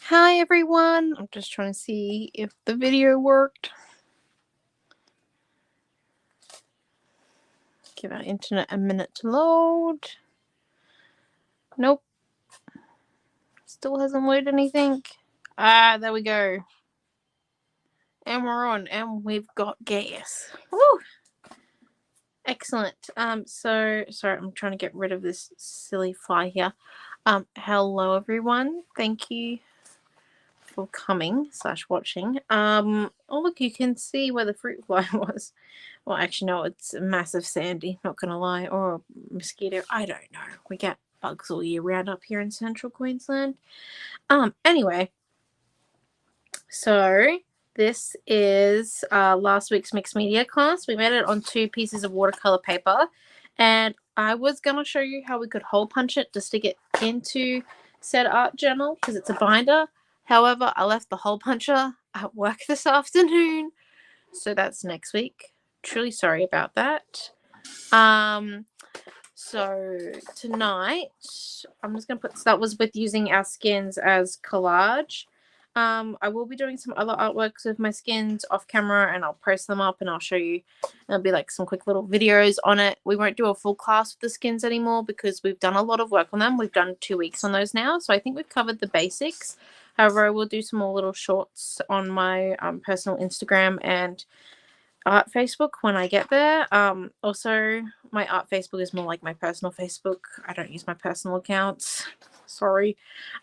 Hi everyone, I'm just trying to see if the video worked. Give our internet a minute to load. Nope, still hasn't loaded anything. There we go. And we're on, and we've got gas. Woo! Excellent. So sorry, I'm trying to get rid of this silly fly here. Hello everyone. Thank you for coming / watching. Oh look, you can see where the fruit fly was. Well, actually no, it's a massive sandy, not gonna lie, or a mosquito. I don't know. We get bugs all year round up here in central Queensland. Anyway, so this is last week's mixed media class. We made it on 2 pieces of watercolor paper, and I was gonna show you how we could hole punch it to stick it into said art journal because it's a binder. However, I left the hole puncher at work this afternoon, so that's next week. Truly sorry about that. So tonight I'm just gonna put, so that was with using our skins as collage. I will be doing some other artworks with my skins off camera, and I'll post them up and I'll show you. There'll be like some quick little videos on it. We won't do a full class with the skins anymore because we've done a lot of work on them. We've done 2 weeks on those now, so I think we've covered the basics. However, I will do some more little shorts on my personal Instagram and art Facebook when I get there. Also, my art Facebook is more like my personal Facebook. I don't use my personal accounts. Sorry.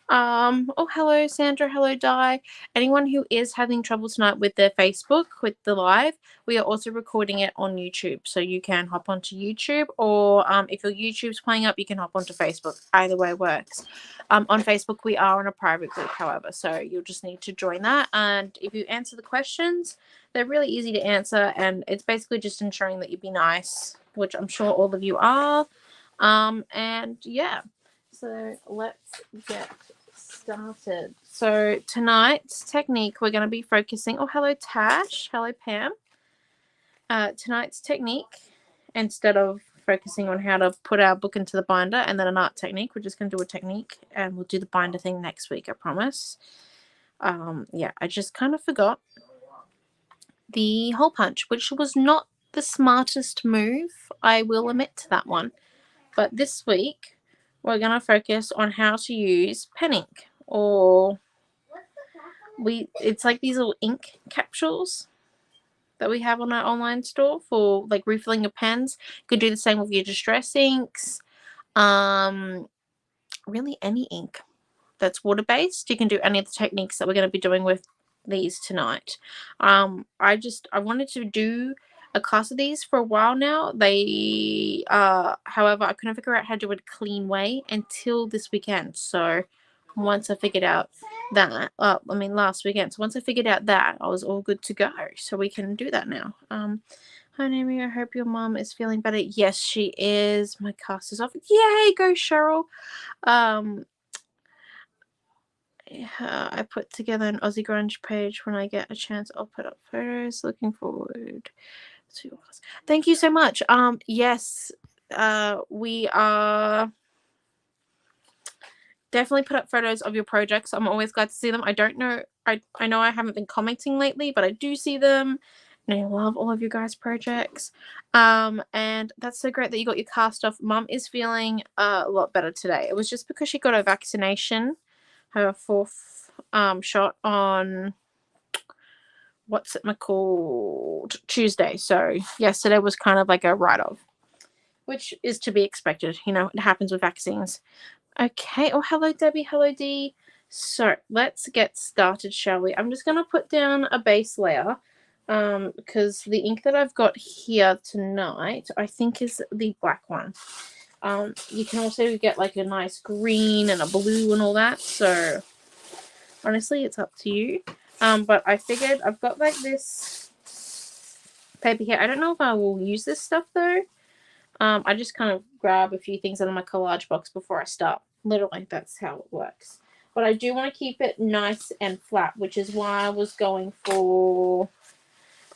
Oh, hello Sandra, hello Di. Anyone who is having trouble tonight with their Facebook, with the live, we are also recording it on YouTube, so you can hop onto YouTube, or if your YouTube's playing up, you can hop onto Facebook. Either way works. On Facebook we are in a private group, however, so you'll just need to join that, and if you answer the questions, they're really easy to answer, and it's basically just ensuring that you be nice, which I'm sure all of you are. And yeah, so let's get started. So tonight's technique, we're going to be focusing. Oh, hello Tash, hello Pam. Tonight's technique, instead of focusing on how to put our book into the binder and then an art technique, we're just going to do a technique, and we'll do the binder thing next week, I promise. Yeah, I just kind of forgot the hole punch, which was not the smartest move, I will admit to that one. But this week we're going to focus on how to use pen ink, or it's like these little ink capsules that we have on our online store for like refilling your pens. You could do the same with your distress inks. Really any ink that's water based. You can do any of the techniques that we're going to be doing with these tonight. I wanted to do a class of these for a while now. They however, I couldn't figure out how to do it a clean way until this weekend. So once I figured out that, last weekend. So once I figured out that, I was all good to go. So we can do that now. Hi Naomi, I hope your mom is feeling better. Yes, she is. My cast is off. Yay, go Cheryl. I put together an Aussie Grunge page. When I get a chance, I'll put up photos. Looking forward to yours. Thank you so much. Yes, we are definitely put up photos of your projects. I'm always glad to see them. I don't know. I know I haven't been commenting lately, but I do see them. And I love all of you guys' projects. And that's so great that you got your cast off. Mum is feeling a lot better today. It was just because she got her vaccination, her 4th shot on, what's it called, Tuesday. So yesterday was kind of like a write-off, which is to be expected. You know, it happens with vaccines. Okay. Oh, hello Debbie, hello Dee. So let's get started, shall we? I'm just going to put down a base layer, because the ink that I've got here tonight, I think, is the black one. You can also get like a nice green and a blue and all that, so honestly it's up to you. But I figured I've got like this paper here. I don't know if I will use this stuff though. I just kind of grab a few things out of my collage box before I start. Literally, that's how it works. But I do want to keep it nice and flat, which is why I was going for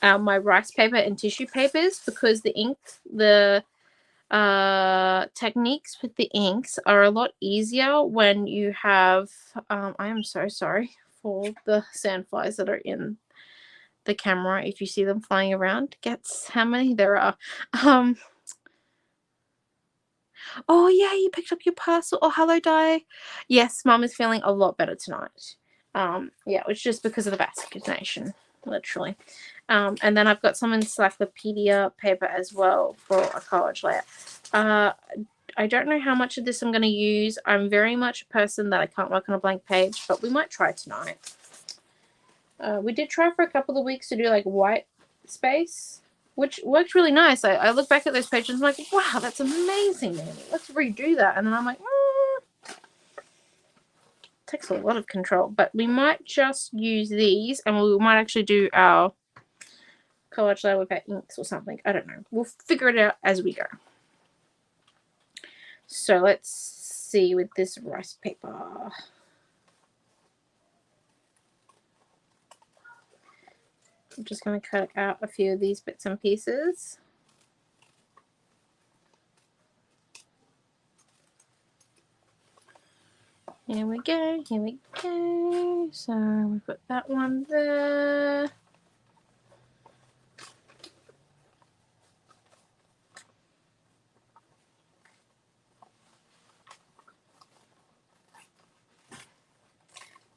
my rice paper and tissue papers, because the ink, the techniques with the inks are a lot easier when you have, I am so sorry for the sandflies that are in the camera. If you see them flying around, guess how many there are. Oh yeah, you picked up your parcel. Oh, hello, Di. Yes, Mum is feeling a lot better tonight. Yeah, it's just because of the vaccination, literally. And then I've got some encyclopedia paper as well for a college layout. I don't know how much of this I'm going to use. I'm very much a person that I can't work on a blank page, but we might try tonight. We did try for a couple of weeks to do like white space, which worked really nice. I look back at those pages and I'm like, wow, that's amazing, man. Let's redo that. And then I'm like, takes a lot of control. But we might just use these, and we might actually do our collage layer with our inks or something. I don't know. We'll figure it out as we go. So let's see with this rice paper. I'm just going to cut out a few of these bits and pieces. Here we go, here we go. So we put that one there.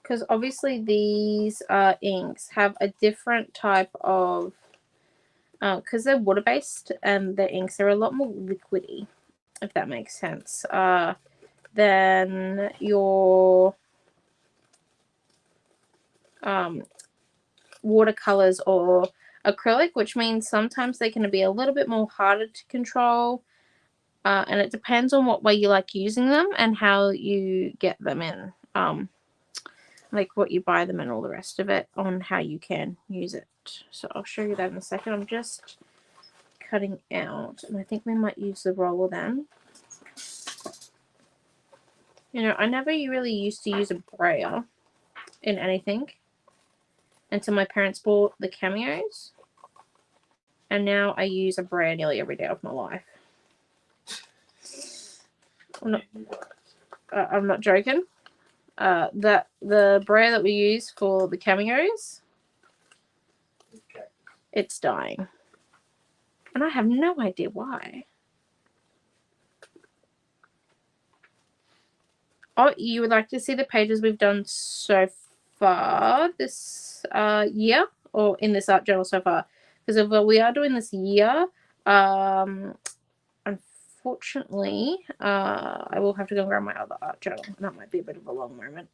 Because obviously these inks have a different type of, because they're water-based and the inks are a lot more liquidy, if that makes sense, than your watercolors or acrylic, which means sometimes they can be a little bit more harder to control, and it depends on what way you like using them and how you get them in. Like what you buy them and all the rest of it, on how you can use it. So I'll show you that in a second. I'm just cutting out, and I think we might use the roller then. You know, I never really used to use a brayer in anything until my parents bought the cameos, and now I use a brayer nearly every day of my life. I'm not joking. The brayer that we use for the cameos, it's dying, and I have no idea why. Oh, you would like to see the pages we've done so far this year, or in this art journal so far? Because if we are doing this year, unfortunately, I will have to go and grab my other art journal. That might be a bit of a long moment.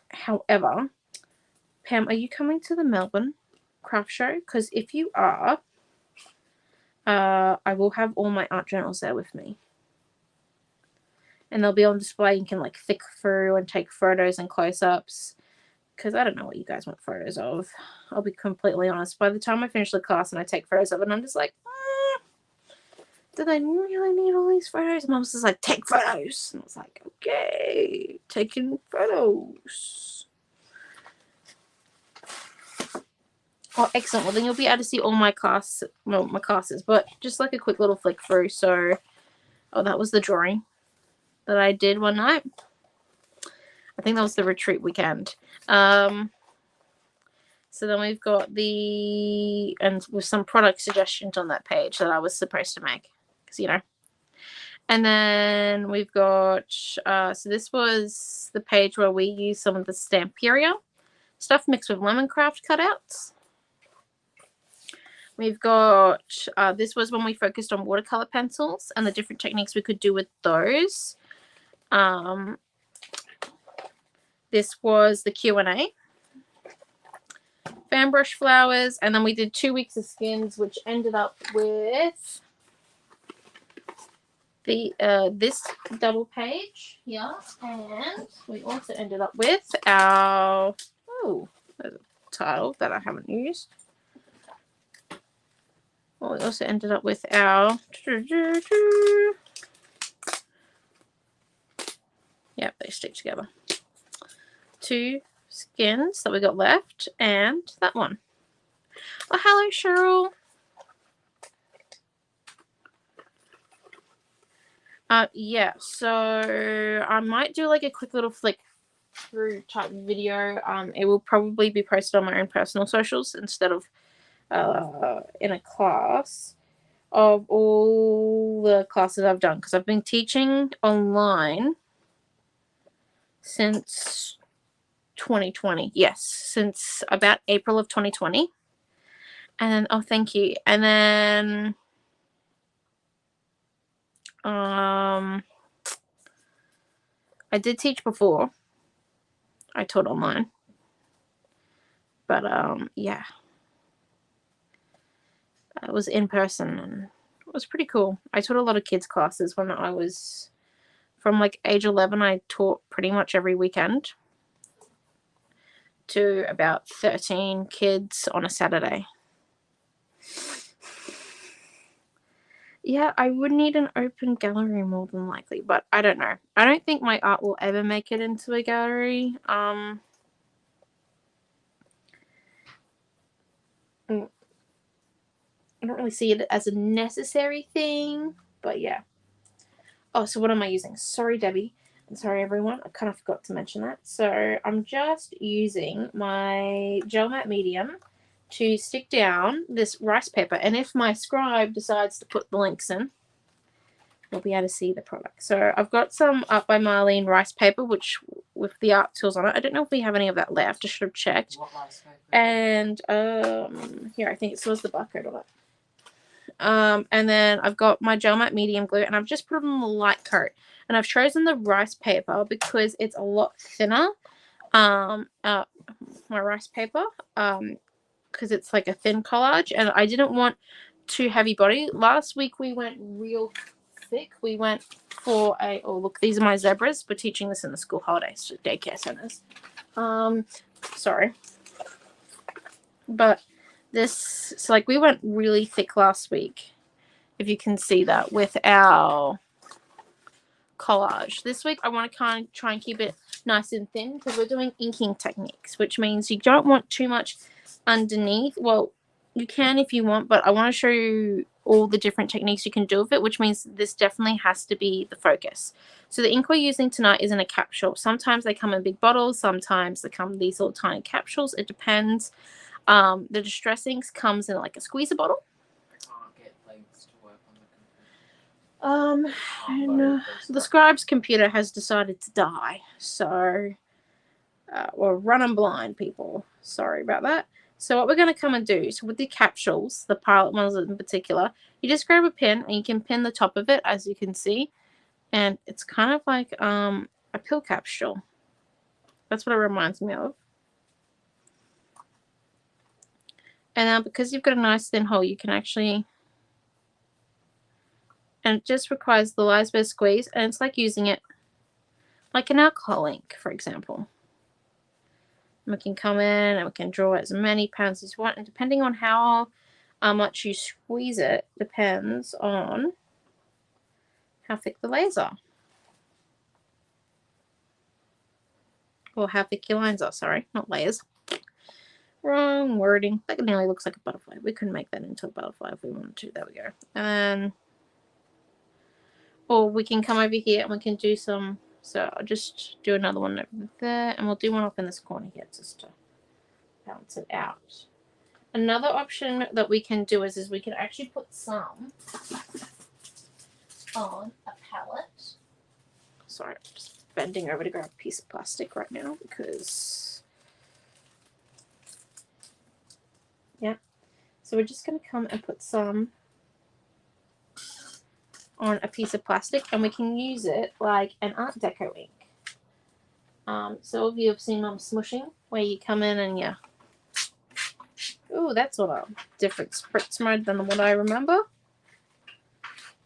However, Pam, are you coming to the Melbourne craft show? Because if you are, I will have all my art journals there with me. And they'll be on display. You can like flick through and take photos and close-ups. Because I don't know what you guys want photos of. I'll be completely honest. By the time I finish the class and I take photos of it, I'm just like, did I really need all these photos? Mom's just like, take photos. And I was like, okay, taking photos. Oh, excellent. Well, then you'll be able to see all my class, well, my classes, but just like a quick little flick through. So, oh, that was the drawing that I did one night. I think that was the retreat weekend. So then we've got the, and with some product suggestions on that page that I was supposed to make, because, you know. And then we've got, so this was the page where we used some of the Stamperia stuff mixed with Lemoncraft cutouts. We've got, this was when we focused on watercolor pencils and the different techniques we could do with those. This was the Q&A. Fan brush flowers, and then we did 2 weeks of skins, which ended up with the this double page here, and we also ended up with our, oh, there's a title that I haven't used. Well, we also ended up with our, yep, they stick together. 2 skins that we got left, and that one. Oh, hello, Cheryl. Yeah, so I might do like a quick little flick through type video. It will probably be posted on my own personal socials instead of in a class of all the classes I've done, because I've been teaching online since 2020. Yes, since about April of 2020. And then, oh, thank you. And then I did teach before. I taught online. But yeah. It was in person and it was pretty cool. I taught a lot of kids classes when I was from like age 11. I taught pretty much every weekend to about 13 kids on a Saturday. Yeah, I would need an open gallery more than likely, but I don't know. I don't think my art will ever make it into a gallery. I don't really see it as a necessary thing, but yeah. Oh, so what am I using? Sorry, Debbie. And sorry, everyone. I kind of forgot to mention that. So I'm just using my gel matte medium to stick down this rice paper. And if my scribe decides to put the links in, we'll be able to see the product. So I've got some Art by Marlene rice paper, which with the art tools on it. I don't know if we have any of that left. I should have checked. What rice paper? And here, I think it still has the barcode on it. And then I've got my gel matte medium glue, and I've just put on the light coat. And I've chosen the rice paper because it's a lot thinner. My rice paper, because it's like a thin collage, and I didn't want too heavy body. Last week we went real thick. We went for a, oh look, these are my zebras. We're teaching this in the school holidays to daycare centers. Sorry, but this, so like we went really thick last week, if you can see that, with our collage. This week I want to kind of try and keep it nice and thin because we're doing inking techniques, which means you don't want too much underneath. Well, you can if you want, but I want to show you all the different techniques you can do with it, which means this definitely has to be the focus. So the ink we're using tonight is in a capsule. Sometimes they come in big bottles, sometimes they come in these little tiny capsules. It depends. The Distress Inks comes in like a squeezer bottle. And the scribe's computer has decided to die, so we're running blind, people. Sorry about that. So what we're going to come and do, so with the capsules, the pilot ones in particular, you just grab a pin and you can pin the top of it, as you can see, and it's kind of like a pill capsule. That's what it reminds me of. And now because you've got a nice thin hole, you can actually, and it just requires the lightest bit of squeeze, and it's like using it like an alcohol ink, for example. We can come in and we can draw as many patterns as you want, and depending on how much you squeeze it depends on how thick the layers are, or how thick your lines are. Sorry, not layers. Wrong wording. That nearly looks like a butterfly. We couldn't make that into a butterfly if we wanted to. There we go. And or we can come over here and we can do some. So I'll just do another one over there, and we'll do one up in this corner here just to balance it out. Another option that we can do is we can actually put some on a palette. Sorry, I'm just bending over to grab a piece of plastic right now because, yeah. So we're just going to come and put some on a piece of plastic, and we can use it like an Art Deco ink. So if you've seen Mum smushing, where you come in and you, ooh, that's on a different spritz mode than what I remember.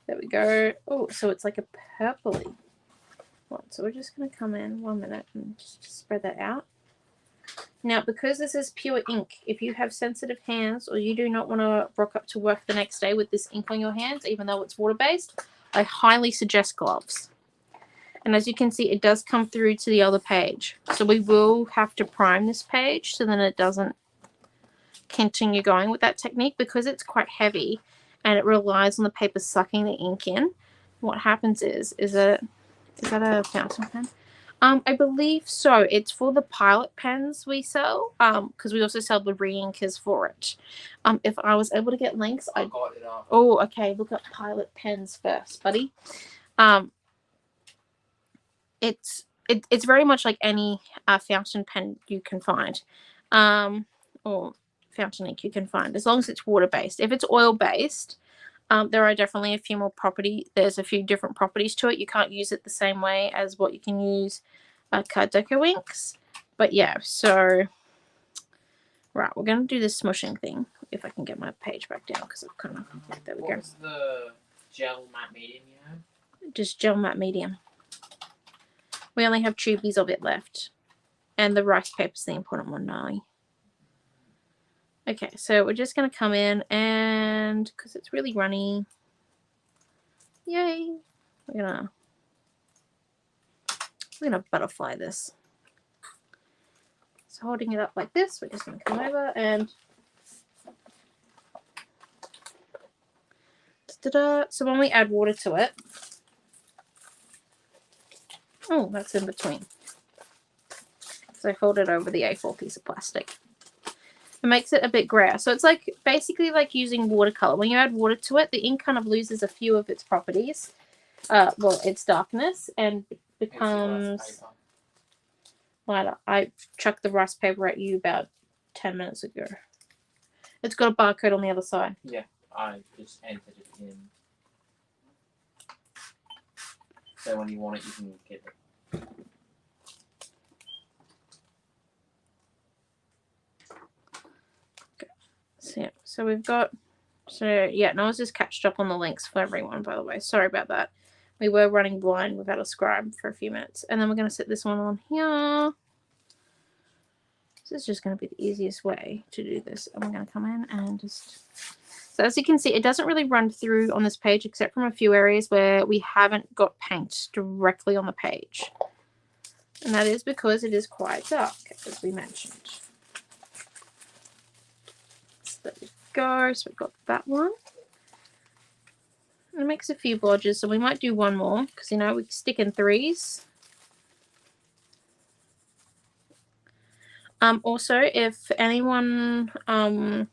There we go. Oh, so it's like a purpley one. So we're just going to come in 1 minute and just spread that out. Now, because this is pure ink, if you have sensitive hands or you do not want to rock up to work the next day with this ink on your hands, even though it's water-based, I highly suggest gloves. And as you can see, it does come through to the other page. So we will have to prime this page so then it doesn't continue going with that technique, because it's quite heavy and it relies on the paper sucking the ink in. what happens is that a fountain pen? I believe so. It's for the Pilot pens we sell. Because we also sell the re-inkers for it. If I was able to get links, I got it up. Oh, okay. Look up Pilot pens first, buddy. It's very much like any fountain pen you can find, or fountain ink you can find, as long as it's water based. If it's oil based, there are definitely a few more there's a few different properties to it. You can't use it the same way as what you can use card deco inks. But yeah, so right, we're gonna do this smushing thing. If I can get my page back down, because I've kind of there we go. What was the gel matte medium you had? Just gel matte medium. We only have tubies of it left, and the rice paper's the important one now. Okay, so we're just gonna come in and because it's really runny, yay! We're gonna butterfly this. So holding it up like this, we're just gonna come over and so when we add water to it, oh, that's in between. So I fold it over the A4 piece of plastic. It makes it a bit grayer. So it's like basically like using watercolor. When you add water to it, the ink kind of loses a few of its properties. Well, its darkness, and becomes lighter. I chucked the rice paper at you about 10 minutes ago. It's got a barcode on the other side. Yeah, I just entered it in. So when you want it, you can get it. Okay. So yeah, so we've got. So yeah, no, I was just catched up on the links for everyone, by the way. Sorry about that. We were running blind without a scribe for a few minutes. And then we're going to set this one on here. This is just going to be the easiest way to do this. And we're going to come in and just... So as you can see, it doesn't really run through on this page except from a few areas where we haven't got paint directly on the page. And that is because it is quite dark, as we mentioned. So there we go. So we've got that one. It makes a few blotches, so we might do one more because, you know, we stick in threes. Also, if anyone, I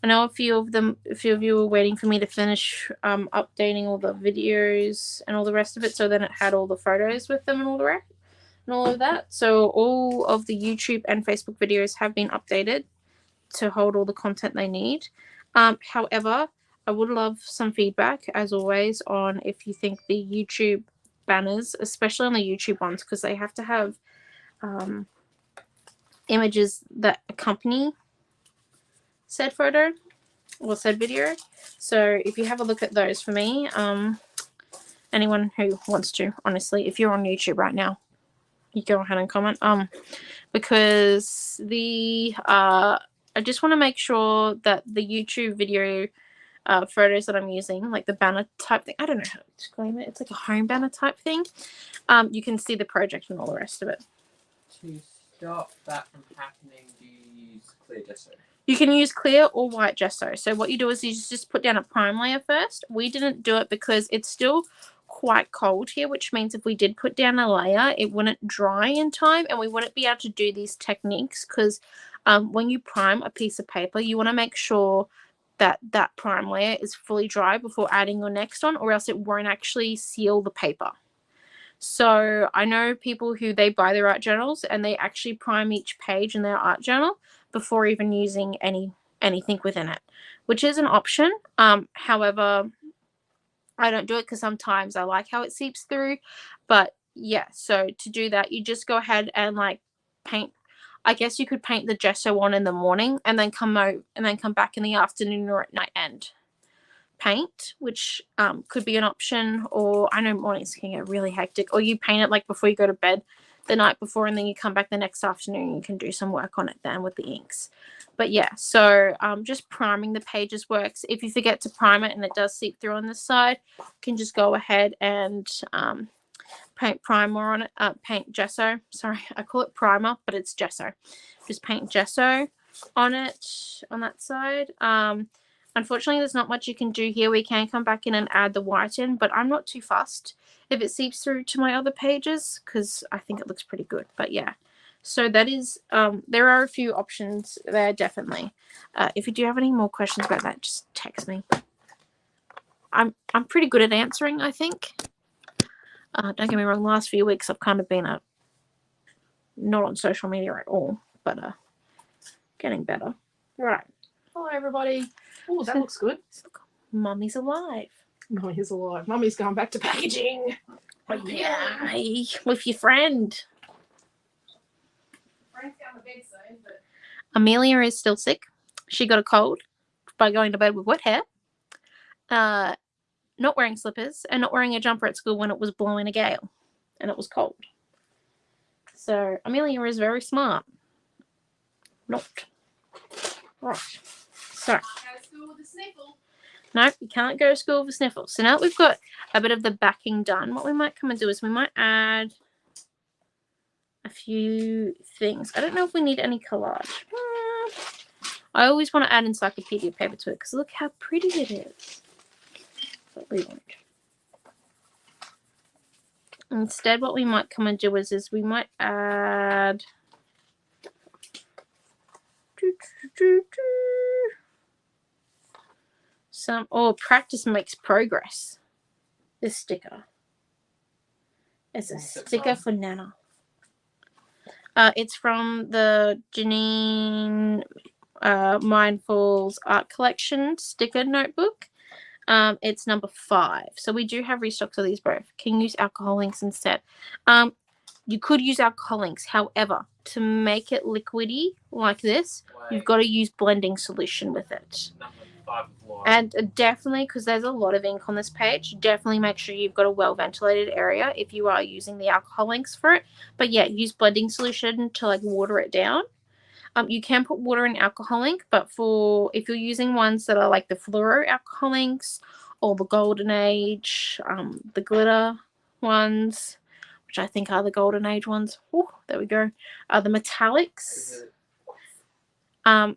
know a few of you were waiting for me to finish updating all the videos and all the rest of it, so then it had all the photos with them and all the rest and all of that. So all of the YouTube and Facebook videos have been updated to hold all the content they need. However, I would love some feedback, as always, on if you think the YouTube banners, especially on the YouTube ones, because they have to have images that accompany said photo or said video. So if you have a look at those for me, anyone who wants to, honestly, if you're on YouTube right now, you go ahead and comment. Because I just want to make sure that the YouTube video photos that I'm using, like the banner type thing, I don't know how to explain it. It's like a home banner type thing. You can see the project and all the rest of it. To stop that from happening, do you use clear gesso? You can use clear or white gesso. So what you do is you just put down a prime layer first. We didn't do it because it's still quite cold here, which means if we did put down a layer, it wouldn't dry in time and we wouldn't be able to do these techniques because when you prime a piece of paper, you want to make sure that that prime layer is fully dry before adding your next one, or else it won't actually seal the paper. So I know people who they buy their art journals and they actually prime each page in their art journal before even using anything within it, which is an option. However, I don't do it because sometimes I like how it seeps through. But yeah, so to do that, you just go ahead and like paint. I guess you could paint the gesso on in the morning and then come out and then come back in the afternoon or at night and paint, which could be an option. Or I know mornings can get really hectic, or you paint it like before you go to bed the night before and then you come back the next afternoon. You can do some work on it then with the inks. But yeah, so just priming the pages works. If you forget to prime it and it does seep through on this side, you can just go ahead and paint primer on it. Paint gesso, sorry, I call it primer, but it's gesso. Just paint gesso on it on that side. Unfortunately, there's not much you can do here. We can come back in and add the white in, but I'm not too fussed if it seeps through to my other pages because I think it looks pretty good. But yeah, so that is, there are a few options there, definitely. If you do have any more questions about that, just text me. I'm pretty good at answering, I think. Don't get me wrong, the last few weeks I've kind of been not on social media at all, but getting better. Right. Hello, everybody. Oh, that looks good. Mummy's alive. Mummy's alive. Mummy's going back to packaging. But yay, with your friend. Frank's down the bed soon, but Amelia is still sick. She got a cold by going to bed with wet hair, not wearing slippers, and not wearing a jumper at school when it was blowing a gale and it was cold. So Amelia is very smart. Not. Right. So. go to school with a sniffle. No, you can't go to school with a sniffle. So now that we've got a bit of the backing done, what we might come and do is we might add a few things. I don't know if we need any collage. I always want to add encyclopedia paper to it because look how pretty it is. But we won't. Instead, what we might come and do is we might add some, practice makes progress. This sticker. It's a sticker for Nana. It's from the Janine Mindful's art collection sticker notebook. It's number 5. So we do have restocks of these both. Can use alcohol inks instead. You could use alcohol inks. However, to make it liquidy like this, you've got to use blending solution with it. Number 5 of Laura. And definitely, because there's a lot of ink on this page, definitely make sure you've got a well-ventilated area if you are using the alcohol inks for it. But yeah, use blending solution to like water it down. You can put water in alcohol ink, but if you're using ones that are like the fluoro alcohol inks or the golden age, the glitter ones, which I think are the golden age ones. Ooh, there we go. The metallics. Can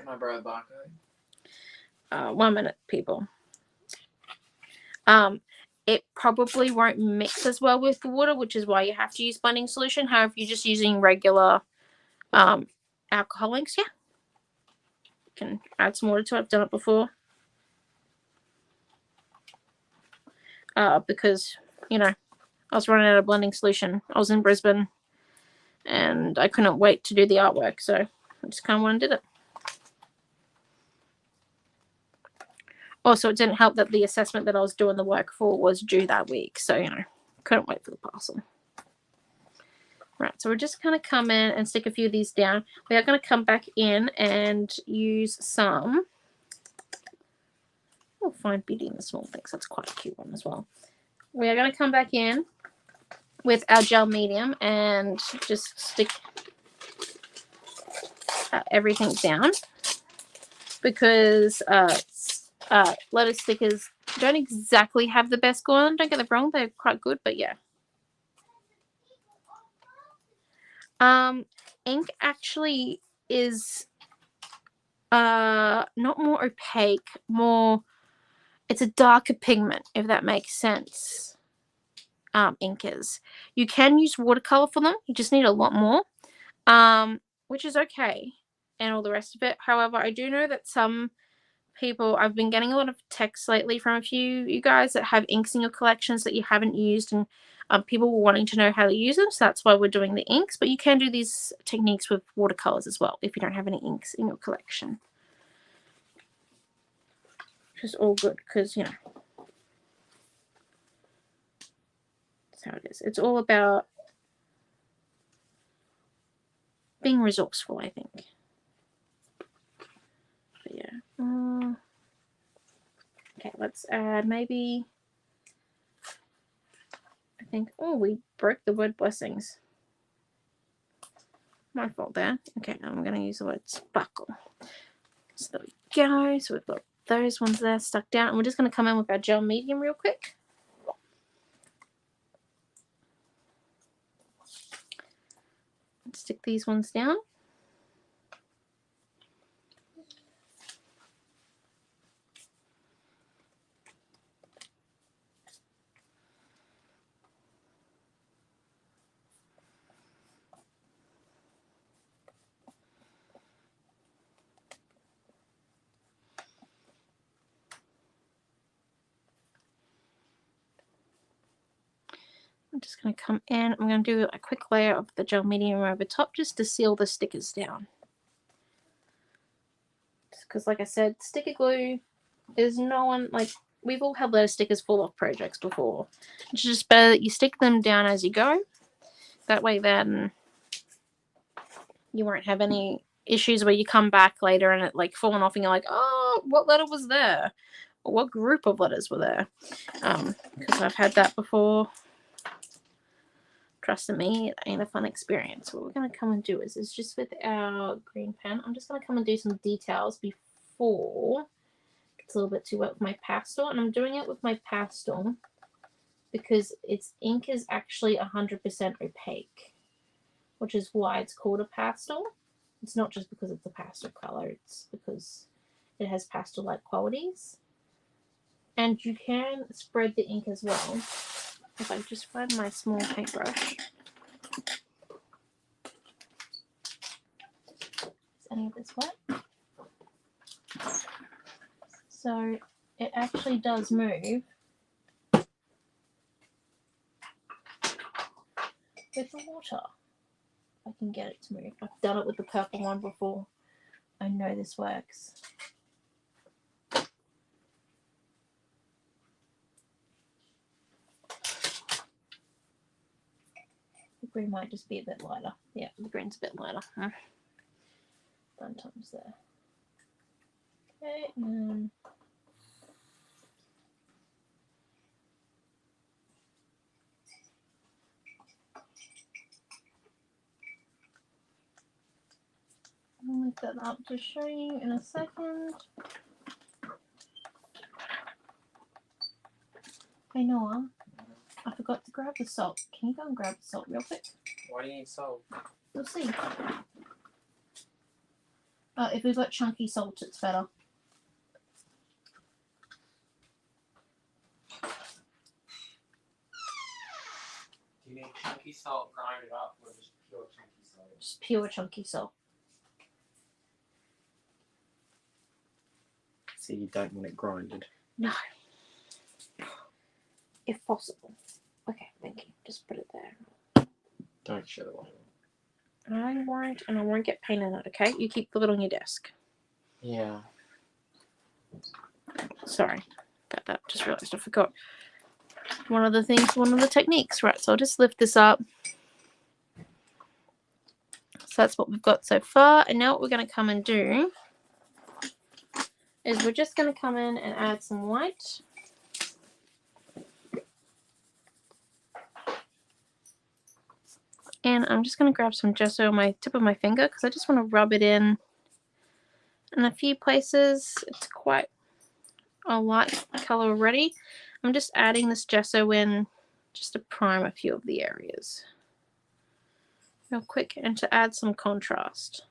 I borrow the barcode? 1 minute, people. It probably won't mix as well with the water, which is why you have to use blending solution. However, if you're just using regular alcohol inks, yeah, you can add some water to it. I've done it before. Because, you know, I was running out of blending solution. I was in Brisbane and I couldn't wait to do the artwork, so I just kind of went and did it. Also, it didn't help that the assessment that I was doing the work for was due that week. So, you know, couldn't wait for the parcel. Right, so we're just going to come in and stick a few of these down. We are going to come back in and use some. Oh, Find Beauty in the Small Things. That's quite a cute one as well. We are going to come back in with our gel medium and just stick everything down. Because letter stickers don't exactly have the best go on. Don't get it wrong, they're quite good, but yeah. Ink actually is not more opaque, it's a darker pigment, if that makes sense. Ink is. You can use watercolor for them, you just need a lot more, which is okay, and all the rest of it. However, I do know that some people, I've been getting a lot of texts lately from a few you guys that have inks in your collections that you haven't used, and people were wanting to know how to use them, so that's why we're doing the inks. But you can do these techniques with watercolors as well if you don't have any inks in your collection, which is all good because, you know, that's how it is. It's all about being resourceful, I think. But yeah. Okay, let's add maybe, I think, oh, we broke the word blessings. My fault there. Okay, now I'm going to use the word sparkle. So there we go. So we've got those ones there stuck down. And we're just going to come in with our gel medium real quick. Stick these ones down. I'm just going to come in. I'm going to do a quick layer of the gel medium over top just to seal the stickers down. Because like I said, sticker glue is we've all had letter stickers fall off projects before. It's just better that you stick them down as you go. That way then you won't have any issues where you come back later and it like falling off and you're like, oh, what letter was there? Or what group of letters were there? Because I've had that before. Trust me, it ain't a fun experience. What we're going to come and do is just with our green pen, I'm just going to come and do some details before it's a little bit too wet with my pastel. And I'm doing it with my pastel because its ink is actually 100% opaque, which is why it's called a pastel. It's not just because it's a pastel color, it's because it has pastel-like qualities. And you can spread the ink as well. If I just find my small paintbrush. Is any of this wet? So it actually does move with the water. I can get it to move. I've done it with the purple one before. I know this works. The green might just be a bit lighter. Yeah, the green's a bit lighter. Sometimes there. Okay, and then I'll lift that up to show you in a second. Hey Noah, I forgot to grab the salt. Can you go and grab the salt real quick? Why do you need salt? You'll see. If we've got chunky salt, it's better. Do you need chunky salt grinded up or just pure chunky salt? Just pure chunky salt. So you don't want it grinded? No. If possible. Okay, thank you. Just put it there. Don't show the one. I won't get paint in it, okay? You keep the lid on your desk. Yeah. Sorry about that. Just realised I forgot one of the techniques. Right, so I'll just lift this up. So that's what we've got so far. And now what we're going to come and do is we're just going to come in and add some white. And I'm just going to grab some gesso on my tip of my finger because I just want to rub it in a few places. It's quite a light color already. I'm just adding this gesso in just to prime a few of the areas real quick and to add some contrast.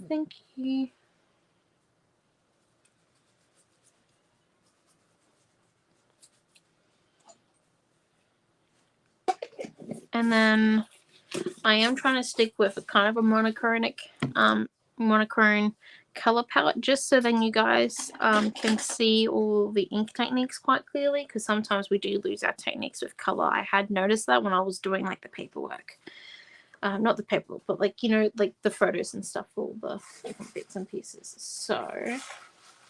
Thank you. And then I am trying to stick with a kind of a monochrome color palette just so then you guys can see all the ink techniques quite clearly because sometimes we do lose our techniques with color. I had noticed that when I was doing like the paperwork. Not the paperwork, but like, you know, like the photos and stuff, all the different bits and pieces. So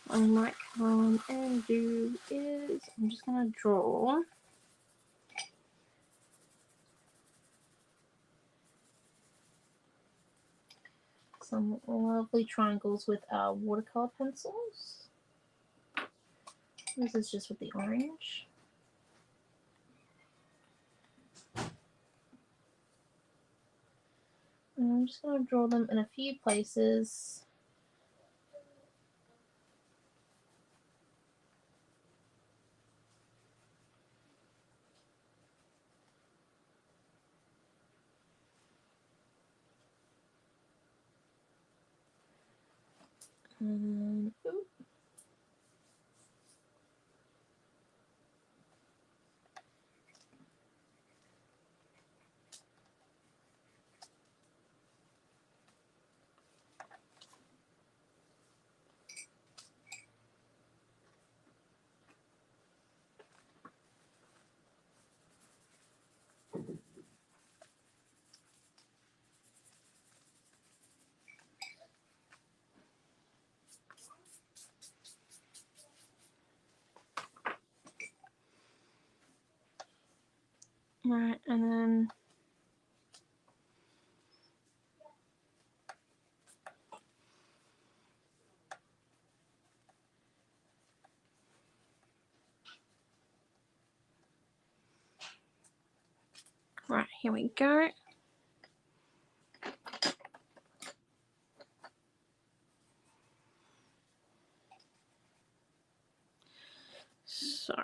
what I might come and do is I'm just going to draw some lovely triangles with our watercolor pencils. This is just with the orange. And I'm just going to draw them in a few places. Right, and then right, here we go. So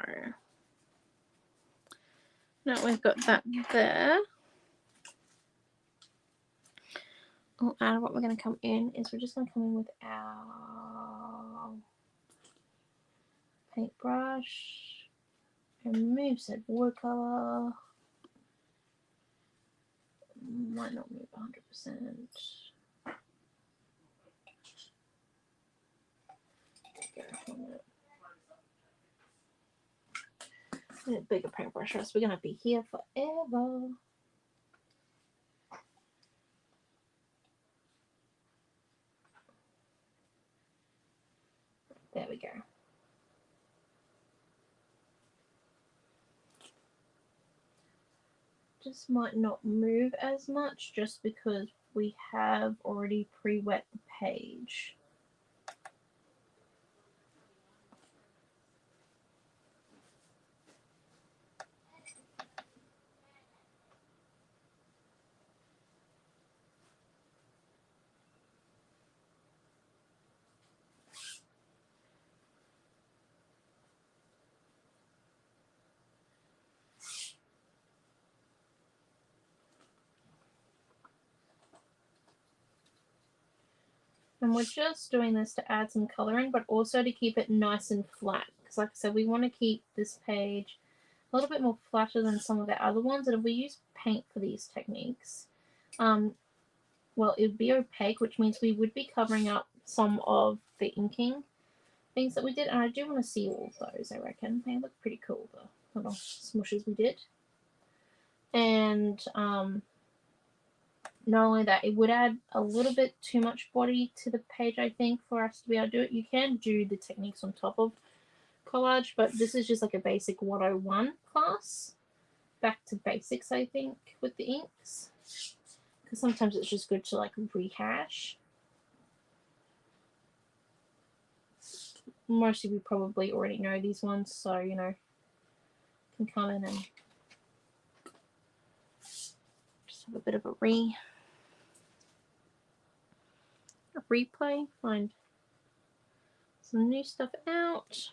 now we've got that there. And what we're going to come in is we're just going to come in with our paintbrush and move said watercolor. Might not move 100%. Need a bigger paintbrush, or else we're going to be here forever. There we go. Just might not move as much just because we have already pre-wet the page. And we're just doing this to add some colouring, but also to keep it nice and flat. Because like I said, we want to keep this page a little bit more flatter than some of the other ones. And if we use paint for these techniques, well, it would be opaque, which means we would be covering up some of the inking things that we did. And I do want to see all of those, I reckon. They look pretty cool, the little smushes we did. And not only that, it would add a little bit too much body to the page, I think, for us to be able to do it. You can do the techniques on top of Collage, but this is just like a basic 101 class. Back to basics, I think, with the inks. Because sometimes it's just good to like rehash. Most of you probably already know these ones, so you know, can come in and just have a bit of a replay, find some new stuff out.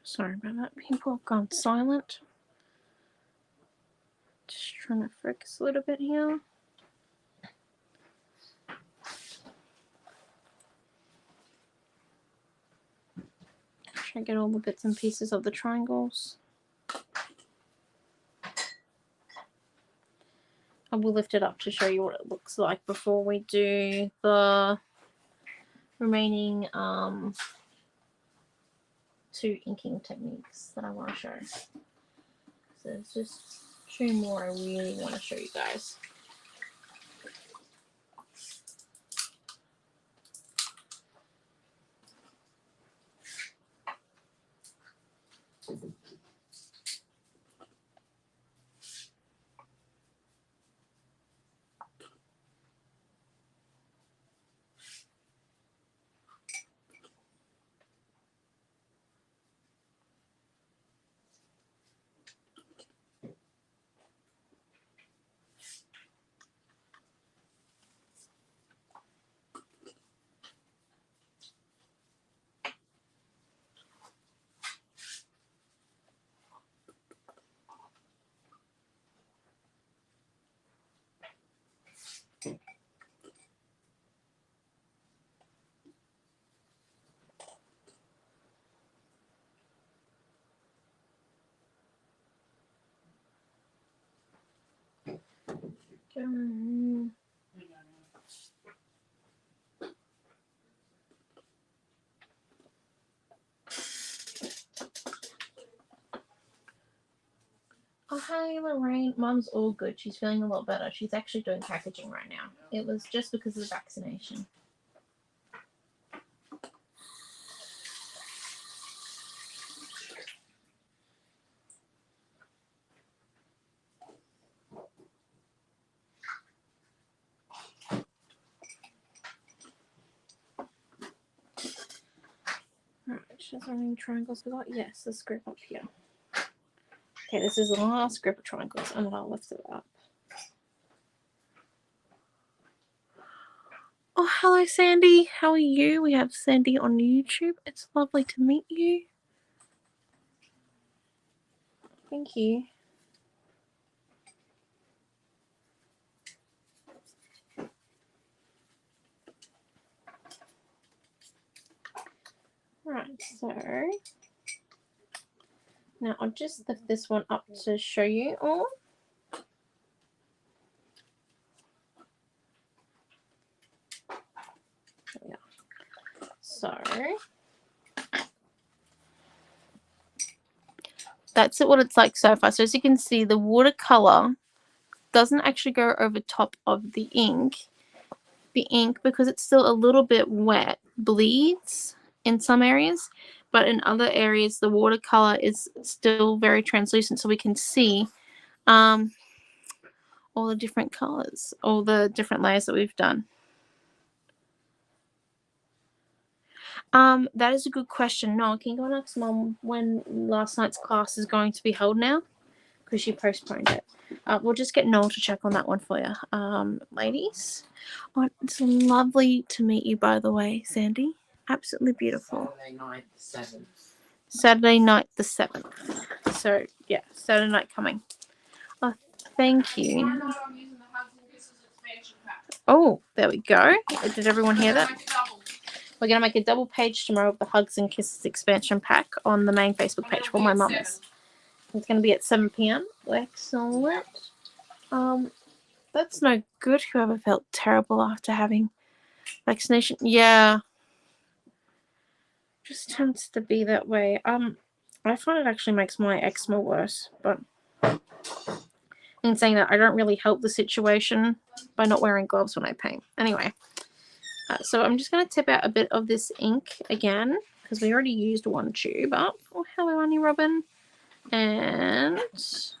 Sorry about that. People have gone silent. Just trying to focus a little bit here. Try to get all the bits and pieces of the triangles. I will lift it up to show you what it looks like before we do the remaining 2 inking techniques that I want to show. So there's just 2 more I really want to show you guys. go. Oh, hi, Lorraine. Mom's all good. She's feeling a lot better. She's actually doing packaging right now. It was just because of the vaccination. Alright, just running triangles we got. Yes, let's grip up here. Okay, this is the last grip of triangles, and then I'll lift it up. Oh, hello, Sandy. How are you? We have Sandy on YouTube. It's lovely to meet you. Thank you. Right, so now I'll just lift this one up to show you all. There we are. So that's what it's like so far. So as you can see, the watercolor doesn't actually go over top of the ink. The ink, because it's still a little bit wet, bleeds in some areas, but in other areas the watercolor is still very translucent, so we can see all the different colors, all the different layers that we've done. That is a good question. Noah, can you go and ask Mom when last night's class is going to be held now? Because she postponed it. We'll just get Noel to check on that one for you, ladies. Oh, it's lovely to meet you, by the way, Sandy. Absolutely beautiful. Saturday night, the 7th. Saturday night, the 7th. So, yeah, Saturday night coming. Oh, thank you. I'm using the Hugs and Kisses expansion pack. Oh, there we go. Did everyone hear that? Make it double. We're going to make a double page tomorrow of the Hugs and Kisses expansion pack on the main Facebook page for my mamas. It's going to be at 7 p.m. Excellent. That's no good, whoever felt terrible after having vaccination. Yeah. Just tends to be that way. I find it actually makes my eczema worse, but in saying that, I don't really help the situation by not wearing gloves when I paint. Anyway, so I'm just going to tip out a bit of this ink again, because we already used one tube up. Oh, hello, Annie Robin. And just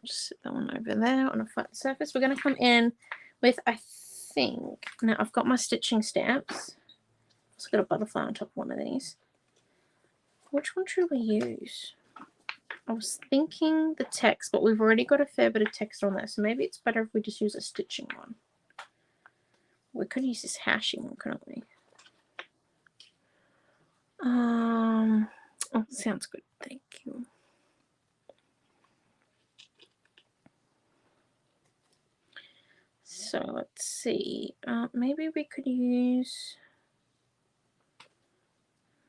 sit that one over there on a flat surface. We're going to come in with, I think, now I've got my stitching stamps. I've got a butterfly on top of one of these. Which one should we use? I was thinking the text, but we've already got a fair bit of text on there, so maybe it's better if we just use a stitching one. We could use this hashing one, couldn't we? Oh, sounds good. Thank you. So let's see. Maybe we could use.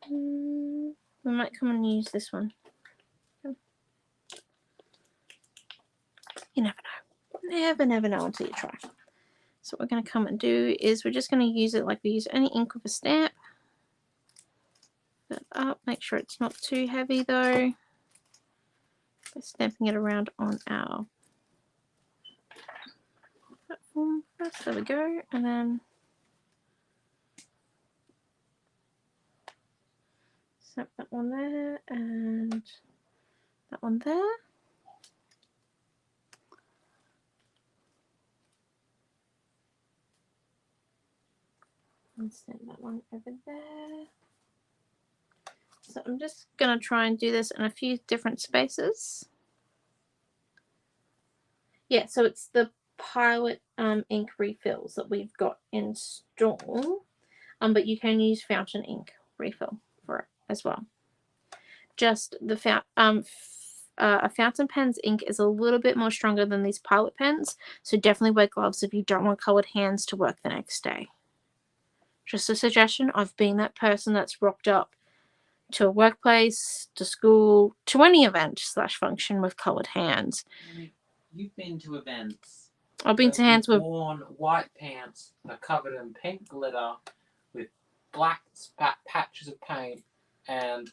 We might come and use this one. You never know. Never know until you try. So what we're going to come and do is we're just going to use it like we use any ink with a stamp. That up. Make sure it's not too heavy though. By stamping it around on our platform first. There we go. And then snap that one there and that one there. And stamp that one over there. So I'm just going to try and do this in a few different spaces. Yeah, so it's the Pilot ink refills that we've got in store. But you can use fountain ink refill for it as well. Just the a fountain pen's ink is a little bit more stronger than these Pilot pens, so definitely wear gloves if you don't want coloured hands to work the next day. Just a suggestion. I've been that person that's rocked up to a workplace, to school, to any event / function with coloured hands. You've been to events. I've been to hands with worn white pants that are covered in pink glitter with black patches of paint and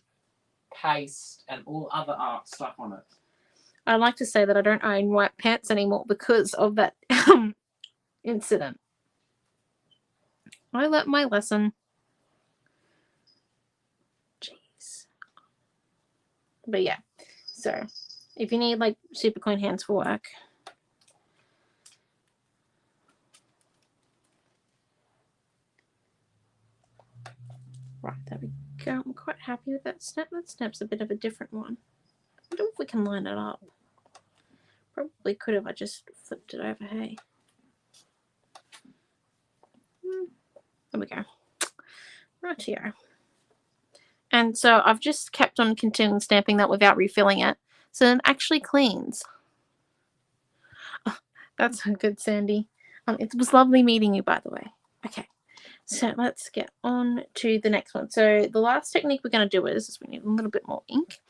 paste and all other art stuff on it. I like to say that I don't own white pants anymore because of that incident. I learnt my lesson. Jeez. But yeah, so if you need like super clean hands for work, right, there we go. I'm quite happy with that snap. That snap's a bit of a different one. I wonder if we can line it up. Probably could have. I just flipped it over. Hey. There we go. Rightio. And so I've just kept on continuing stamping that without refilling it. So it actually cleans. Oh, that's so good, Sandy. It was lovely meeting you, by the way. Okay. So let's get on to the next one. So the last technique we're going to do is we need a little bit more ink.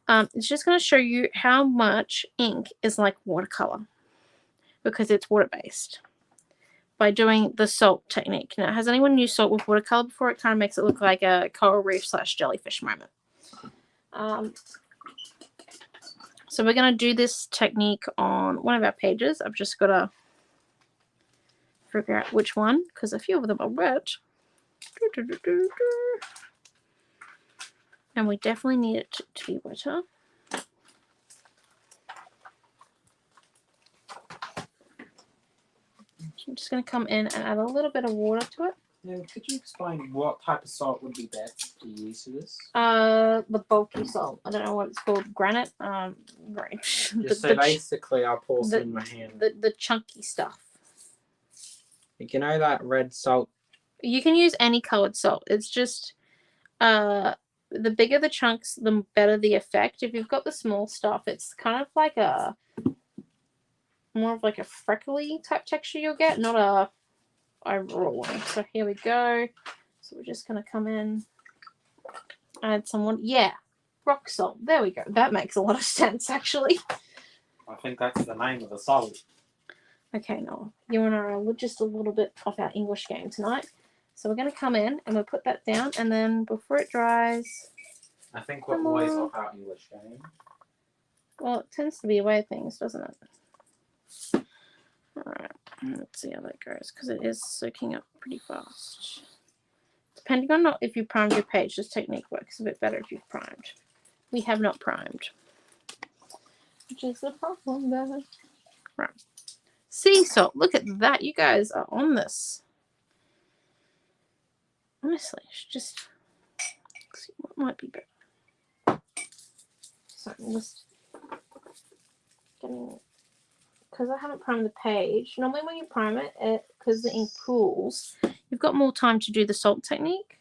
It's just going to show you how much ink is like watercolor because it's water-based by doing the salt technique. Now, has anyone used salt with watercolor before? It kind of makes it look like a coral reef / jellyfish moment. So we're going to do this technique on one of our pages. I've just got to figure out which one because a few of them are wet. And we definitely need it to be wetter. So I'm just going to come in and add a little bit of water to it. Could you explain what type of salt would be best to use for this? The bulky salt. I don't know what it's called. Granite. Right. So basically, I'll pour some in my hand. The chunky stuff. You know that red salt? You can use any colored salt. It's just the bigger the chunks, the better the effect. If you've got the small stuff, it's kind of like more of like a freckly type texture you'll get, not a overall one. So here we go. So we're just going to come in, add some, yeah, rock salt. There we go. That makes a lot of sense, actually. I think that's the name of the salt. Okay, no, you and I are just a little bit off our English game tonight. So we're going to come in and we'll put that down, and then before it dries... I think we're always off our English game. Well, it tends to be a way of things, doesn't it? Alright, let's see how that goes, because it is soaking up pretty fast. Depending on if you primed your page, this technique works a bit better if you've primed. We have not primed. Which is the problem there. Right. Sea salt, look at that. You guys are on this. Honestly, I should just see what might be better. So I'm just getting, because I haven't primed the page. Normally when you prime it, because the ink pools, you've got more time to do the salt technique.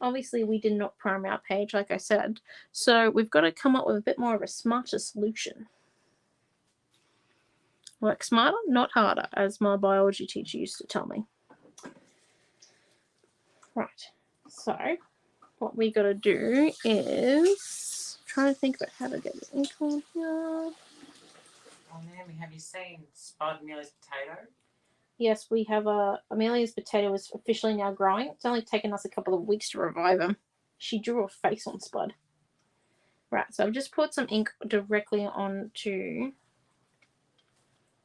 Obviously we did not prime our page, like I said, so we've got to come up with a bit more of a smarter solution. Work smarter, not harder, as my biology teacher used to tell me. Right, so what we got to do is try to think about how to get the ink on here. Oh, Naomi, have you seen Spud Amelia's potato? Yes, we have Amelia's potato is officially now growing. It's only taken us a couple of weeks to revive him. She drew a face on Spud. Right, so I've just poured some ink directly onto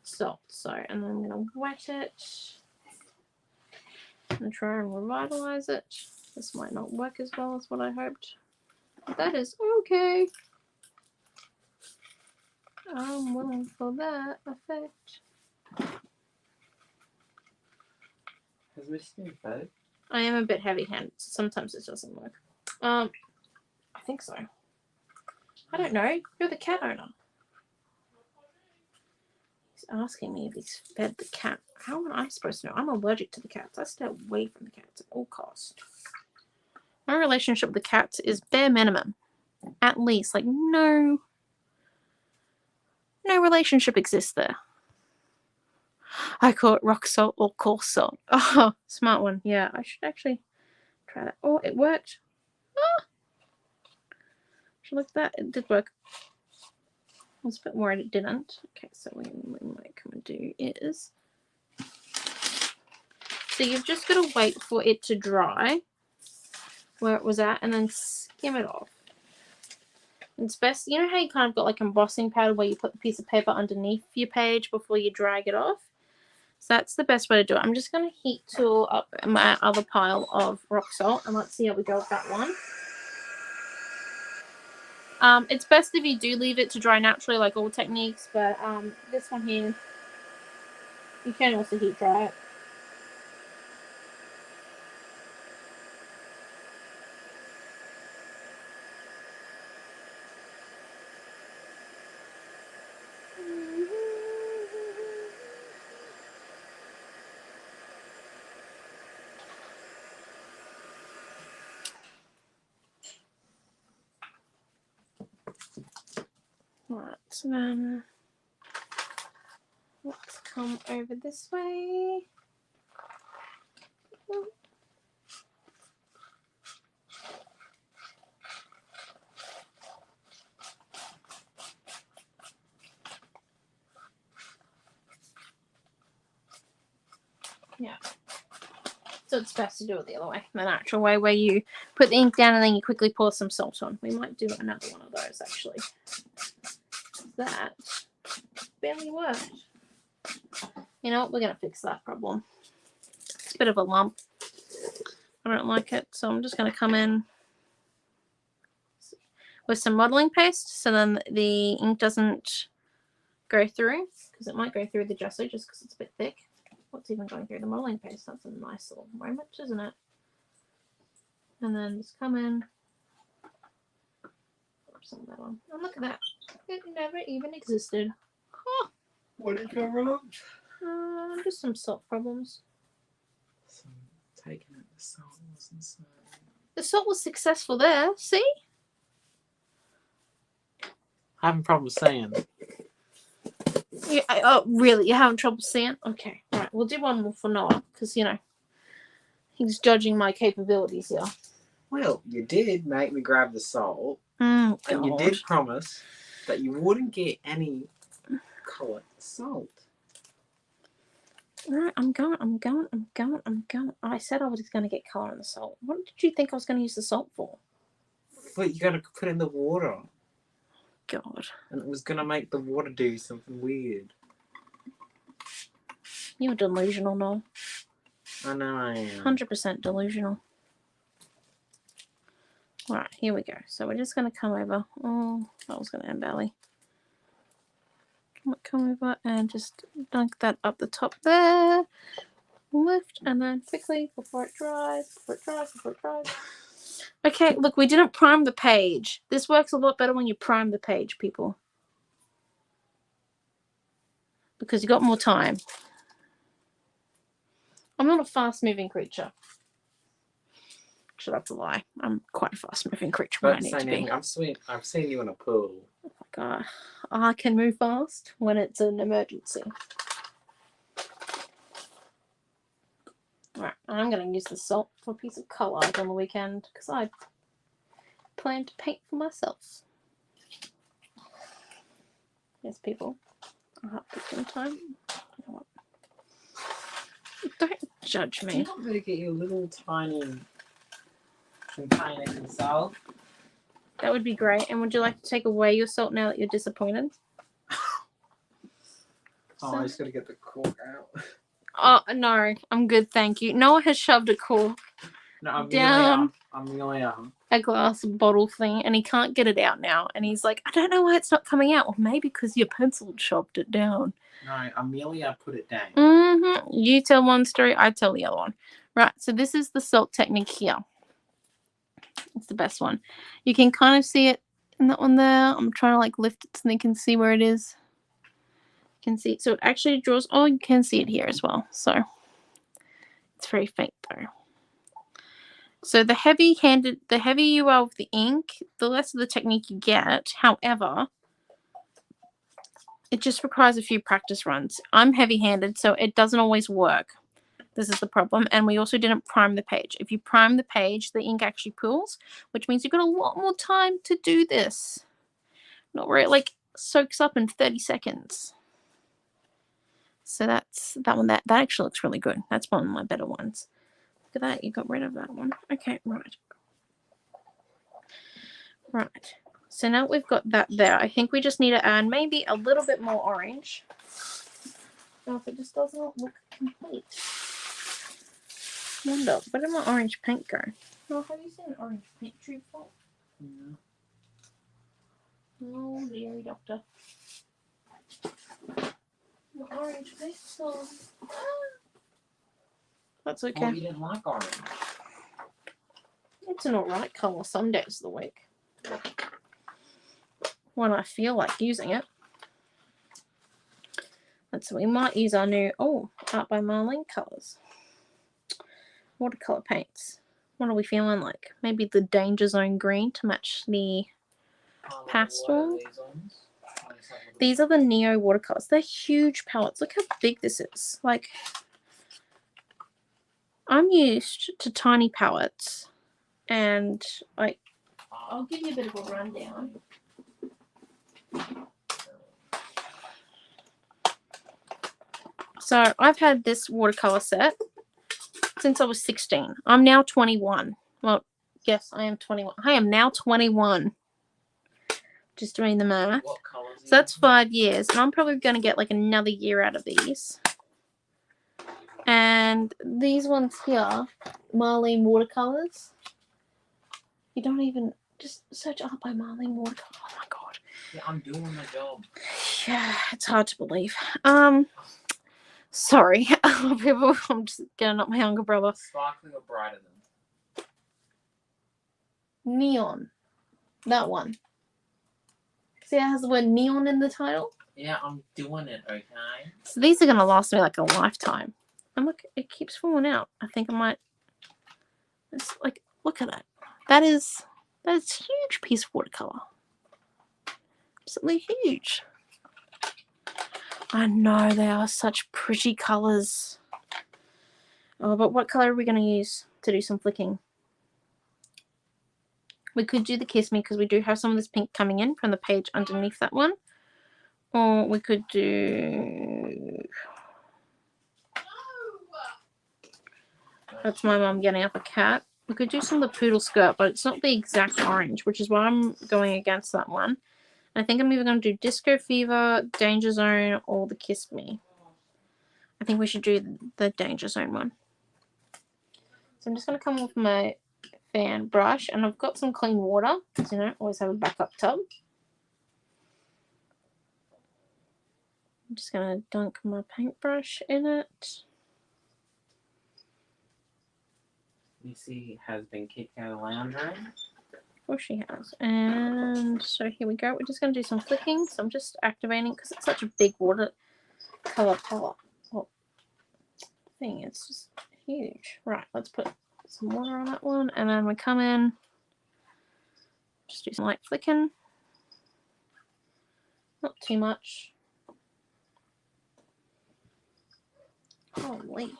salt. So, and then I'm going to wet it and try and revitalize it. This might not work as well as what I hoped. But that is okay. I'm willing for that effect. Has this been fed? I am a bit heavy-handed, so sometimes it doesn't work. I think so. I don't know. You're the cat owner. He's asking me if he's fed the cat. How am I supposed to know? I'm allergic to the cats. I stay away from the cats at all costs. My relationship with the cats is bare minimum. At least. Like, no relationship exists there. I call it rock salt or coarse salt. Oh, smart one. Yeah, I should actually try that. Oh, it worked. Look at that. It did work. I was a bit worried it didn't. Okay, so what we might come and do is... So you've just got to wait for it to dry where it was at and then skim it off. It's best, you know how you kind of got like embossing powder where you put the piece of paper underneath your page before you drag it off? So that's the best way to do it. I'm just going to heat tool up my other pile of rock salt and let's see how we go with that one. It's best if you do leave it to dry naturally like all techniques, but this one here, you can also heat dry it. Right, so then let's come over this way. Yeah. So it's best to do it the other way, the natural way, where you put the ink down and then you quickly pour some salt on. We might do another one of those, actually. That barely worked. You know what? We're going to fix that problem. It's a bit of a lump. I don't like it, so I'm just going to come in with some modeling paste so then the ink doesn't go through, because it might go through the gesso just because it's a bit thick. What's even going through the modeling paste? That's a nice little moment, isn't it? And then just come in, put some of that on. And look at that. It never even existed. Huh. What did you go wrong? Just some salt problems. So, taking it, the salt wasn't so... The salt was successful there, see? Having problems seeing. Yeah, oh, really? You're having trouble seeing? Okay, alright, we'll do one more for Noah, because, you know, he's judging my capabilities here. Well, you did make me grab the salt, God. and you did promise that you wouldn't get any colour salt. Alright, I'm going. I said I was going to get colour in the salt. What did you think I was going to use the salt for? But you got to put in the water. God. And it was going to make the water do something weird. You're delusional, Noel. I know I am. 100% delusional. Alright, here we go. So we're just going to come over. Oh, that was going to end badly. Come over and just dunk that up the top there. Lift and then quickly before it dries. Okay, look, we didn't prime the page. This works a lot better when you prime the page, people. Because you got more time. I'm not a fast-moving creature. Should have to lie. I'm quite a fast-moving creature when I need to be. I've seen you in a pool. Oh my god. I can move fast when it's an emergency. Alright, I'm going to use the salt for a piece of collage on the weekend because I plan to paint for myself. Yes, people. I'll have to some time. You know what? Don't judge me. Do you want me to get you a little tiny container of salt? That would be great. And would you like to take away your salt now that you're disappointed? I just got to get the cork out. Oh, no. I'm good, thank you. Noah has shoved a cork down a glass bottle thing, and he can't get it out now. And he's like, I don't know why it's not coming out. Well, maybe because your pencil shoved it down. No, Amelia put it down. Mm-hmm. You tell one story, I tell the other one. Right, so this is the salt technique here. It's the best one. You can kind of see it in that one there. I'm trying to like lift it so they can see where it is. You can see it. So it actually draws. Oh, you can see it here as well. So it's very faint though. So the heavier you are with the ink, the less of the technique you get. However, it just requires a few practice runs. I'm heavy-handed, so it doesn't always work. This is the problem. And we also didn't prime the page. If you prime the page, the ink actually pools, which means you've got a lot more time to do this. Not where it like soaks up in 30 seconds. So that's that one. That actually looks really good. That's one of my better ones. Look at that. You got rid of that one. Okay, right. Right. So now we've got that there. I think we just need to add maybe a little bit more orange. Oh, if it just doesn't look complete. Wonder, where did my orange paint go? Oh, have you seen an orange paint tube before? Yeah. Oh, dearie doctor. The orange pixel. That's okay. Oh, you didn't like orange. It's an alright colour some days of the week. When I feel like using it. And so we might use our new Art by Marlene colours. Watercolour paints. What are we feeling like? Maybe the Danger Zone green to match the pastel. These are the Neo watercolors. They're huge palettes. Look how big this is. Like, I'm used to tiny palettes, and like, I'll give you a bit of a rundown. So I've had this watercolor set since I was 16. I'm now 21. Well, yes, I am 21. I am now 21. Just doing the math. What colours? So that's 5 years, and I'm probably going to get like another year out of these. And these ones here, Marlene watercolors. You don't even just search Art by Marlene watercolor. Oh my god. Yeah, I'm doing my job. Yeah, it's hard to believe. Sorry, people. I'm just getting up my younger brother. Sparkling or brighter than? Neon. That one. See, it has the word neon in the title. Yeah, I'm doing it, okay? So these are going to last me like a lifetime. And look, it keeps falling out. I think I might... It's like, look at it. That is a huge piece of watercolor. Absolutely huge. I know, they are such pretty colors. Oh, but what color are we going to use to do some flicking? We could do the Kiss Me because we do have some of this pink coming in from the page underneath that one. Or we could do... That's my mum getting up a cat. We could do some of the poodle skirt, but it's not the exact orange, which is why I'm going against that one. I think I'm either going to do Disco Fever, Danger Zone, or the Kiss Me. I think we should do the Danger Zone one. So I'm just going to come with my fan brush, and I've got some clean water, because, you know, always have a backup tub. I'm just going to dunk my paintbrush in it. Missy has been kicked out of the lounge room. Of course she has. And so here we go. We're just going to do some flicking. So I'm just activating because it's such a big watercolor palette. Well, thing, it's just huge. Right, let's put some water on that one. And then we come in. Just do some light flicking. Not too much. Holy,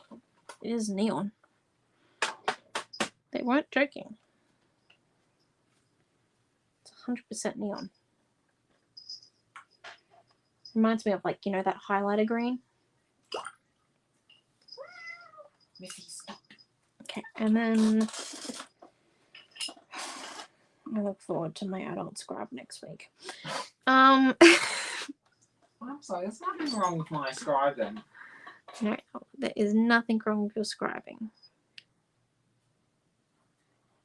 it is neon. They weren't joking. It's 100% neon. Reminds me of, like, you know, that highlighter green. Missy, stop. Okay, and then I look forward to my adult scribe next week. I'm sorry, there's nothing wrong with my scribing. No, there is nothing wrong with your scribing.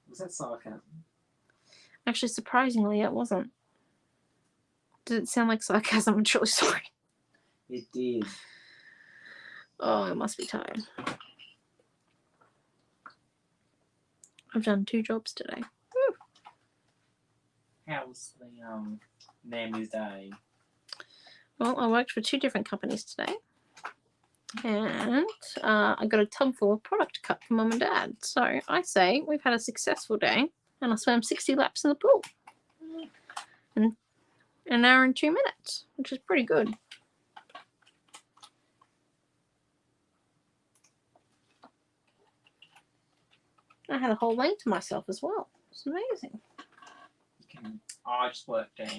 Was that sarcasm? Actually, surprisingly, it wasn't. Did it sound like sarcasm? I'm truly sorry. It did. Oh, I must be tired. I've done 2 jobs today. Woo. How was the Naomi's day? Well, I worked for 2 different companies today. And I got a tub full of product cut for Mum and Dad. So I say we've had a successful day. And I swam 60 laps in the pool. In an hour and 2 minutes, which is pretty good. I had a whole lane to myself as well. It's amazing. I just worked out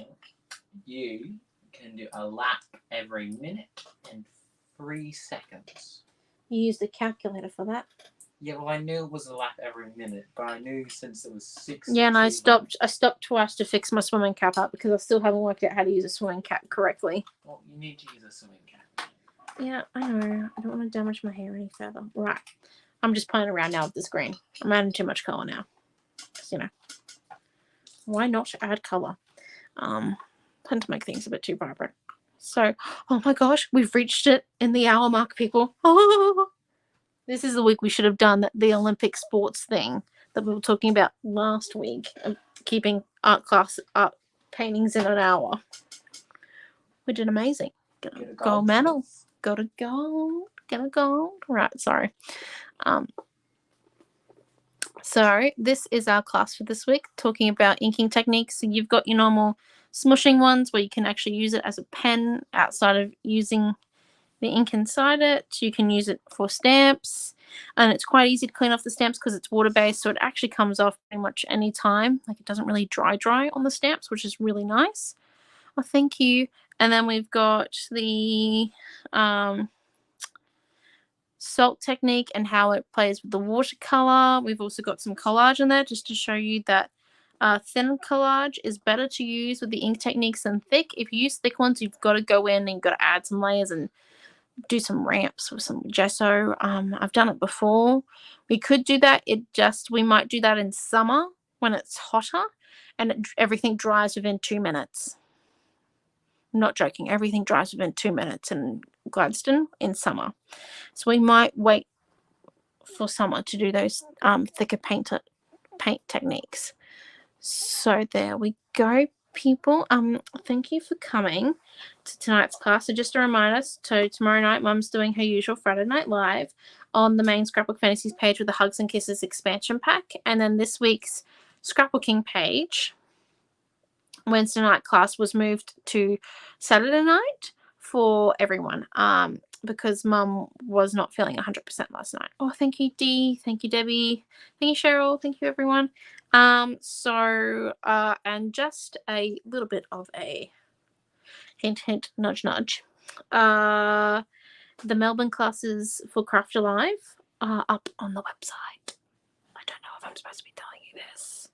you can do a lap every minute and 3 seconds. You used a calculator for that. Yeah, well, I knew it was a lap every minute, but I knew since it was 6. Yeah, and I stopped twice to fix my swimming cap up because I still haven't worked out how to use a swimming cap correctly. Well, you need to use a swimming cap. Yeah, I know. I don't want to damage my hair any further. Right. I'm just playing around now with this green. I'm adding too much colour now. You know. Why not add colour? Tend to make things a bit too vibrant. So, oh my gosh, we've reached it in the hour mark, people. Oh, this is the week we should have done the Olympic sports thing that we were talking about last week, of keeping art paintings in an hour. We did amazing. Got a gold medal. Got a gold. Got a gold. Right, sorry. So this is our class for this week, talking about inking techniques. So you've got your normal smushing ones where you can actually use it as a pen outside of using the ink inside it. You can use it for stamps, and it's quite easy to clean off the stamps because it's water-based, so it actually comes off pretty much any time. Like, it doesn't really dry on the stamps, which is really nice. Well, thank you. And then we've got the salt technique and how it plays with the watercolor. We've also got some collage in there just to show you that thin collage is better to use with the ink techniques than thick. If you use thick ones, you've got to go in and you've got to add some layers and do some ramps with some gesso. I've done it before. We could do that. We might do that in summer when it's hotter and everything dries within 2 minutes. I'm not joking. Everything dries within 2 minutes in Gladstone in summer. So we might wait for summer to do those thicker paint techniques. So there we go, people. Thank you for coming to tonight's class. So just a reminder, so tomorrow night Mum's doing her usual Friday Night Live on the main Scrapbook Fantasies page with the Hugs and Kisses expansion pack, and then this week's scrapbooking page Wednesday night class was moved to Saturday night for everyone because Mum was not feeling 100% last night. Oh, thank you, Dee. Thank you, Debbie. Thank you, Cheryl. Thank you, everyone. And just a little bit of a hint, hint, nudge, nudge. The Melbourne classes for Craft Alive are up on the website. I don't know if I'm supposed to be telling you this,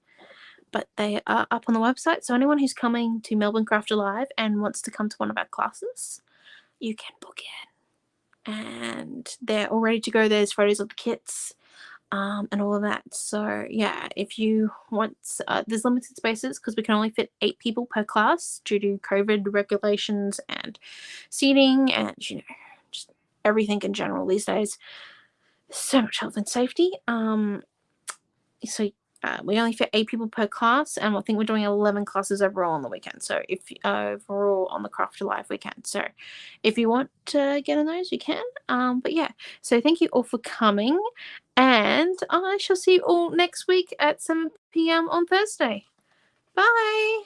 but they are up on the website. So anyone who's coming to Melbourne Craft Alive and wants to come to one of our classes, you can book in. And they're all ready to go. There's photos of the kits and all of that. So yeah, if you want, there's limited spaces because we can only fit 8 people per class due to COVID regulations and seating and, you know, just everything in general these days. So much health and safety. We only fit 8 people per class, and I think we're doing 11 classes overall on the weekend. So if overall on the Craft Alive weekend. So if you want to get on those, you can. But yeah, so thank you all for coming, and I shall see you all next week at 7 p.m. on Thursday. Bye.